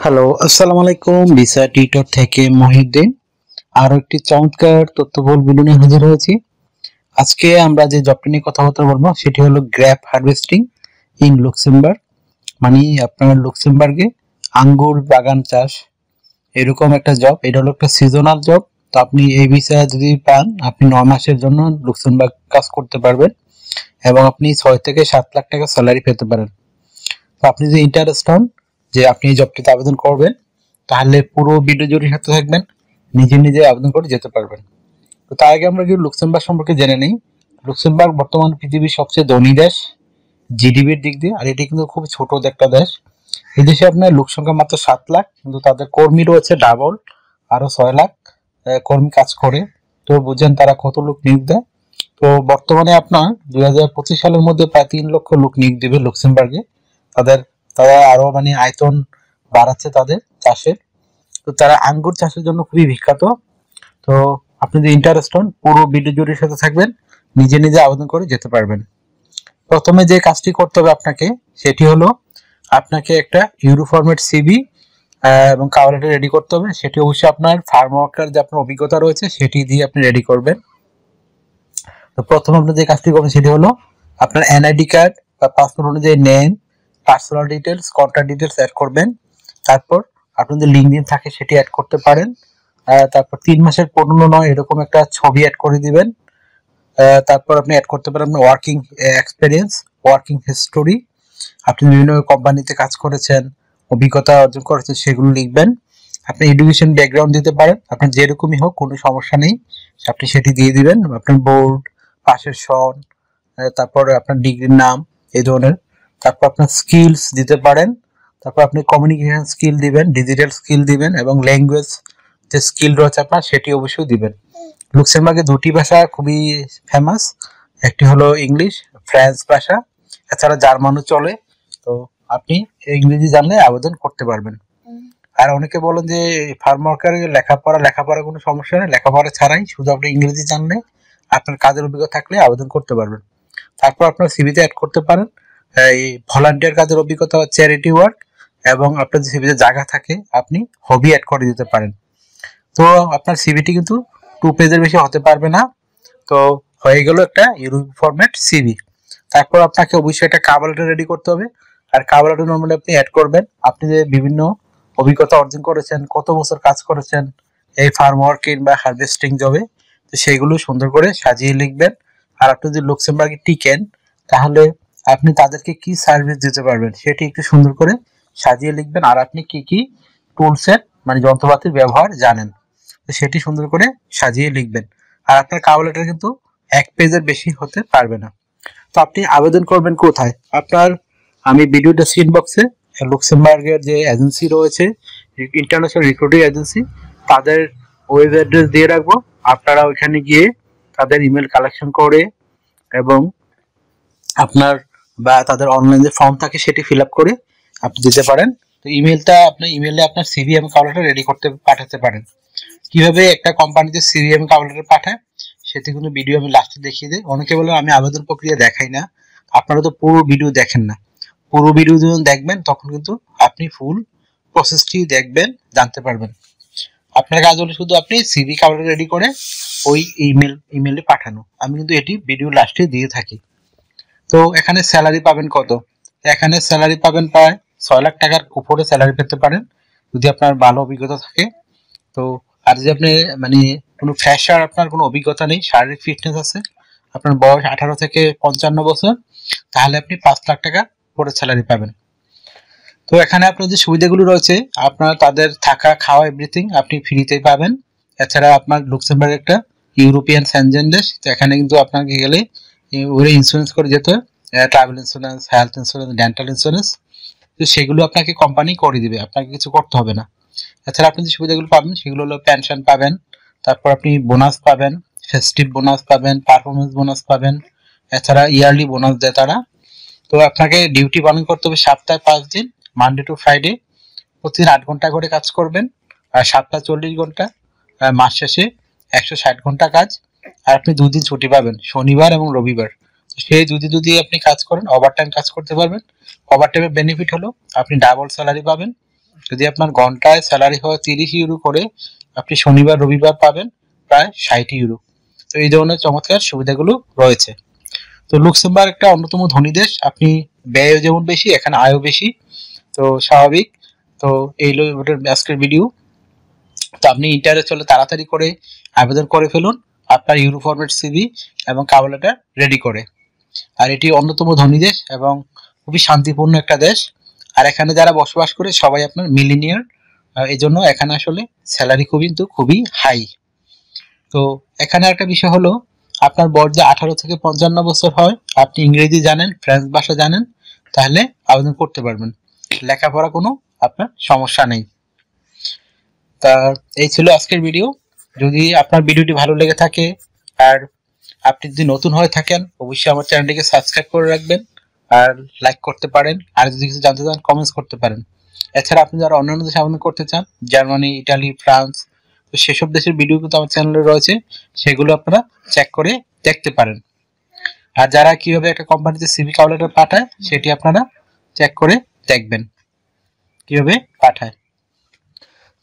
Hello, আসসালামু আলাইকুম। Visa tutor থেকে মহিউদ্দিন আরো একটি চমৎকার তথ্যবহুল ভিডিও নিয়ে হাজির হয়েছি। আজকে আমরা যে জবটি নিয়ে কথাবার্তা বলবো সেটি হলো গ্রেপ হারভেস্টিং ইন লুক্সেমবার্গ। মানে আপনার লুক্সেমবার্গে আঙ্গুর বাগান চাষ, এরকম একটা জব। এটা হলো একটা সিজনাল জব। তো আপনি এই ভিসা যদি পান, আপনি 9 মাসের জন্য লুক্সেমবার্গ কাজ করতে পারবেন এবং আপনি 6 থেকে 7 লাখ টাকা স্যালারি পেতে পারেন। তো আপনি যদি ইন্টারেস্ট হন যে আপনি এই জবটিতে আবেদন করবেন, তাহলে পুরো ভিডিও জুড়ে সাথে থাকবেন, নিজে নিজে আবেদন করে যেতে পারবেন। তো তার আগে আমরা কি লুক্সেমবার্গ সম্পর্কে জেনে নেই। লুক্সেমবার্গ বর্তমানে পৃথিবীর সবচেয়ে ধনী দেশ জিডিপির দিক দিয়ে, আর এটি কিন্তু খুব ছোট একটা দেশ। এই দেশে আপনার লোক সংখ্যা মাত্র 7 লাখ, কিন্তু তাদের কর্মী রয়েছে ডাবল, আরো 6 লাখ কর্মী কাজ করে। তো বুঝেন তারা কত লোক নিয়োগ দেয়। তো বর্তমানে আপনার 2025 সালের মধ্যে প্রায় 3 লক্ষ লোক নিয়োগ দেবে লুক্সেমবার্গে। তাদের তারা আরো আয়তন বাড়াচ্ছে তাদের চাষের। তো তারা আঙ্গুর চাষের জন্য খুবই বিখ্যাত। তো আপনি যদি ইন্টারেস্ট হন, পুরো ভিডিও জুড়ে সাথে থাকবেন, নিজে নিজে আবেদন করে যেতে পারবেন। প্রথমে যে কাজটি করতে হবে আপনাকে, সেটি হলো আপনাকে একটা ইউরো ফরম্যাট সিভি এবং কভার লেটার রেডি করতে হবে। সেটি অবশ্যই আপনার ফার্ম ওয়ার্কার যে আপনার অভিজ্ঞতা রয়েছে সেটি দিয়ে আপনি রেডি করবেন। তো প্রথমে আপনি যে কাজটি করবেন সেটি হলো আপনার এনআইডি কার্ড বা পাসপোর্ট অনুযায়ী name, personal details, contact details add করবেন। তারপর আপনার যে লিঙ্কডইন থাকে সেটি অ্যাড করতে পারেন। তারপর 3 মাসের পুরনো নয় এরকম একটা ছবি অ্যাড করে দিবেন। তারপর আপনি অ্যাড করতে পারেন আপনার ওয়ার্কিং এক্সপিরিয়েন্স, ওয়ার্কিং হিস্টোরি। আপনি বিভিন্ন কোম্পানিতে কাজ করেছেন, অভিজ্ঞতা অর্জন করেছেন, সেগুলো লিখবেন। আপনি এডুকেশন ব্যাকগ্রাউন্ড দিতে পারেন, আপনার যেরকমই হোক কোনো সমস্যা নেই, আপনি সেটি দিয়ে দিবেন। আপনার বোর্ড, পাশের সন, তারপর আপনার ডিগ্রির নাম, এই ধরনের। তারপর আপনার স্কিলস দিতে পারেন। তারপর আপনি কমিউনিকেশন স্কিল দিবেন, ডিজিটাল স্কিল দিবেন, এবং ল্যাঙ্গুয়েজ যে স্কিল রয়েছে আপনার সেটি অবশ্যই দিবেন। লুক্সেমবার্গে দুটি ভাষা খুবই ফেমাস, একটি হলো ইংলিশ, ফ্রেঞ্চ ভাষা, এছাড়া জার্মানও চলে। তো আপনি ইংরেজি জানলে আবেদন করতে পারবেন। আর অনেকে বলেন যে ফার্ম ওয়ার্কারের লেখাপড়া কোনো সমস্যা নেই, লেখাপড়া ছাড়াই শুধু আপনি ইংরেজি জানলে, আপনার কাজের অভিজ্ঞতা থাকলে আবেদন করতে পারবেন। তারপর আপনার সিভিতে অ্যাড করতে পারেন এই ভলান্টিয়ার কাজের অভিজ্ঞতা বা চ্যারিটি ওয়ার্ক, এবং আপনার যে সিভিতে জায়গা থাকে আপনি হবি অ্যাড করে দিতে পারেন। তো আপনার সিভিটি কিন্তু 2 পেজের বেশি হতে পারবে না। তো হয়ে গেল একটা ইউরো ফরম্যাট সিভি। তারপর আপনাকে অবশ্যই একটা কভার লেটার রেডি করতে হবে। আর কভার লেটার নরমালি আপনি অ্যাড করবেন আপনি যে বিভিন্ন অভিজ্ঞতা অর্জন করেছেন, কত বছর কাজ করেছেন এই ফার্ম ওয়ার্কিং বা হারভেস্টিং জবে, তো সেইগুলো সুন্দর করে সাজিয়ে লিখবেন। আর আপনি যদি লুক্সেমবার্গে টিকেন, তাহলে আপনি তাদেরকে কি সার্ভিস দিতে পারবেন সেটি একটু সুন্দর করে সাজিয়ে লিখবেন। আর আপনি কি কি টুলসের যন্ত্রপাতির ব্যবহার জানেন, তো সেটি সুন্দর করে সাজিয়ে লিখবেন। আর আপনার কভার লেটার কিন্তু 1 পেজের বেশি হতে পারবে না। তো আপনি আবেদন করবেন কোথায়? আমি ভিডিও ডেসক্রিপশন বক্সে লুক্সেমবার্গের যে এজেন্সি রয়েছে, ইন্টারন্যাশনাল রিক্রুটিং এজেন্সি, তাদের ওয়েব অ্যাড্রেস দিয়ে রাখবো। আপনারা ওইখানে গিয়ে তাদের ইমেল কালেকশন করে, এবং আপনার বা তাদের অনলাইন যে ফর্ম থাকে সেটি ফিল আপ করে আপনি দিতে পারেন। তো ইমেলে আপনার সিভি এবং কভার লেটার রেডি করতে পাঠাতে পারেন। কিভাবে একটা কোম্পানিতে সিভি এবং কভার লেটার পাঠায় সেটি কিন্তু ভিডিও আমি লাস্টে দেখিয়ে দিই। অনেকে বলে আমি আবেদন প্রক্রিয়া দেখাই না, আপনারা তো পুরো ভিডিও দেখেন না। পুরো ভিডিও যখন দেখবেন তখন কিন্তু আপনি ফুল প্রসেসটি দেখবেন, জানতে পারবেন। আপনার কাজ হলো শুধু আপনি সিভি কভার লেটার রেডি করে ওই ইমেলে পাঠানো। আমি কিন্তু এটি ভিডিও লাস্টে দিয়ে থাকি। তো এখানে স্যালারি পাবেন কত? এখানে স্যালারি পাবেন প্রায় 6 লাখ টাকার উপরে স্যালারি পেতে পারেন যদি আপনার ভালো অভিজ্ঞতা থাকে। তো আর যদি আপনি কোনো ফ্রেশার, আপনার কোনো অভিজ্ঞতা নেই, শারীরিক ফিটনেস আছে, আপনার বয়স 18 থেকে 55 বছর, তাহলে আপনি 5 লাখ টাকা করে স্যালারি পাবেন। তো এখানে আপনার যে সুবিধাগুলো রয়েছে, আপনার তাদের থাকা খাওয়া এভরিথিং আপনি ফ্রিতেই পাবেন। এছাড়া আপনার লুক্সেমবার্গ একটা ইউরোপিয়ান সেনজেন দেশ, তো এখানে কিন্তু আপনাকে গেলে ওরা ইন্স্যুরেন্স করে যেতে হয়, travel insurance, health insurance, dental insurance. তো সেগুলো আপনাকে কোম্পানি করে দিবে, আপনাকে কিছু করতে হবে না। এছাড়া আপনি যে সুবিধাগুলো পাবেন সেগুলো হলো পেনশন পাবেন, তারপর আপনি বোনাস পাবেন, ফেস্টিভ বোনাস পাবেন, পারফরমেন্স বোনাস পাবেন। এছাড়া ইয়ারলি বোনাস দেয় তারা। তো আপনাকে ডিউটি পালন করতে হবে সপ্তাহে 5 দিন, মানডে টু ফ্রাইডে। প্রতিদিন 8 ঘন্টা করে কাজ করবেন, আর 40 ঘন্টা। মাস শেষে 160 ঘন্টা কাজ। আর আপনি 2 দিন ছুটি পাবেন, শনিবার এবং রবিবার। সেই যদি আপনি কাজ করেন, ওভারটাইম কাজ করতে পারবেন। ওভারটাইমের বেনিফিট হলো আপনি ডাবল স্যালারি পাবেন, যদি আপনার ঘন্টায় স্যালারি হয় 30 ইউরো করে, আপনি শনিবার রবিবার পাবেন প্রায় 60 ইউরো। তো এই ধরনের চমৎকার সুবিধাগুলো রয়েছে। তো লুক্সেমবার্গ একটা অন্যতম ধনী দেশ, আপনি ব্যয়ও যেমন বেশি, এখানে আয়ও বেশি, তো স্বাভাবিক। তো এই হলো ওটার আজকের ভিডিও। তো আপনি ইন্টারেস্ট হলে তাড়াতাড়ি করে আবেদন করে ফেলুন আপনার ইউরো ফরম্যাট সিভি এবং কভার লেটার রেডি করে। আর এটি অন্যতম ধনী দেশ এবং খুবই শান্তিপূর্ণ একটা দেশ। আর এখানে যারা বসবাস করে সবাই আপনার মিলিনিয়ার, এই জন্য এখানে আসলে স্যালারি খুবই হাই। তো এখানে একটা বিষয় হলো, আপনার বয়স যে 18 থেকে 55 বছর হয়, আপনি ইংরেজি জানেন, ফ্রেঞ্চ ভাষা জানেন, তাহলে আবেদন করতে পারবেন। লেখাপড়া কোনো আপনার সমস্যা নেই। তা এই ছিল আজকের ভিডিও। যদি আপনার ভিডিওটি ভালো লেগে থাকে আর আপনি যদি নতুন হয়ে থাকেন, অবশ্যই আমার চ্যানেলটিকে সাবস্ক্রাইব করে রাখবেন আর লাইক করতে পারেন। আর যদি কিছু জানতে চান কমেন্টস করতে পারেন। এছাড়া আপনি যারা অন্যান্য দেশে আবেদন করতে চান, জার্মানি, ইটালি, ফ্রান্স, তো সেসব দেশের ভিডিও কিন্তু আমার চ্যানেলে রয়েছে, সেগুলো আপনারা চেক করে দেখতে পারেন। আর যারা কিভাবে একটা কোম্পানিতে সিভি কভার লেটার পাঠায়, সেটি আপনারা চেক করে দেখবেন কিভাবে পাঠায়।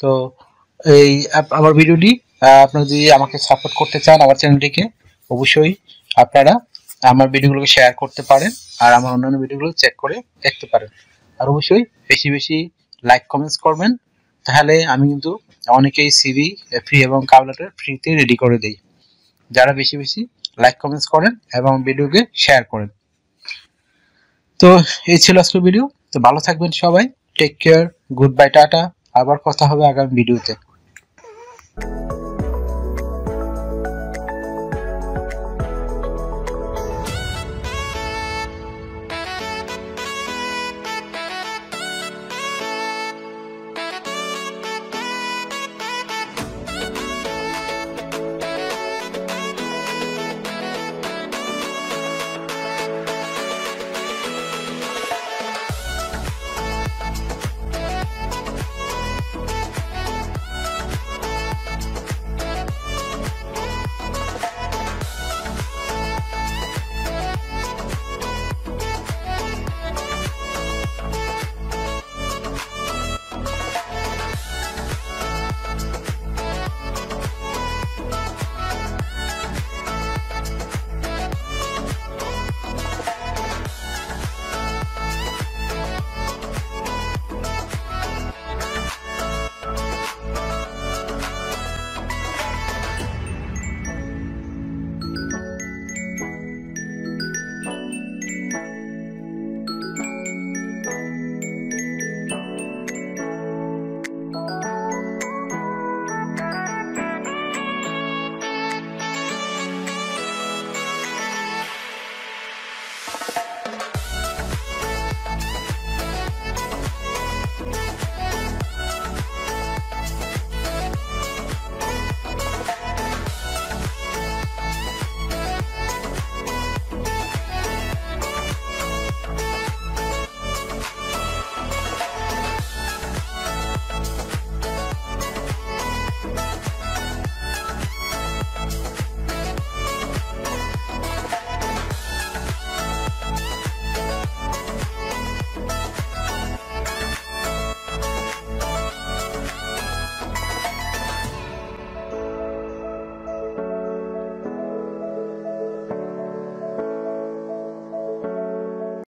তো এই আমার ভিডিওটি আপনারা যদি আমাকে সাপোর্ট করতে চান আমার চ্যানেলটিকে, অবশ্যই আপনারা আমার ভিডিওগুলোকে শেয়ার করতে পারেন আর আমার অন্যান্য ভিডিওগুলো চেক করে দেখতে পারেন। আর অবশ্যই বেশি বেশি লাইক কমেন্টস করবেন, তাহলে আমি কিন্তু অনেকেই সিভি ফ্রি এবং কভার লেটার ফ্রিতে রেডি করে দেই। যারা বেশি বেশি লাইক কমেন্টস করেন এবং ভিডিওকে শেয়ার করেন। তো এই ছিল আজকের ভিডিও। তো ভালো থাকবেন সবাই, টেক কেয়ার, গুড বাই, টাটা। আবার কথা হবে আগামী ভিডিওতে।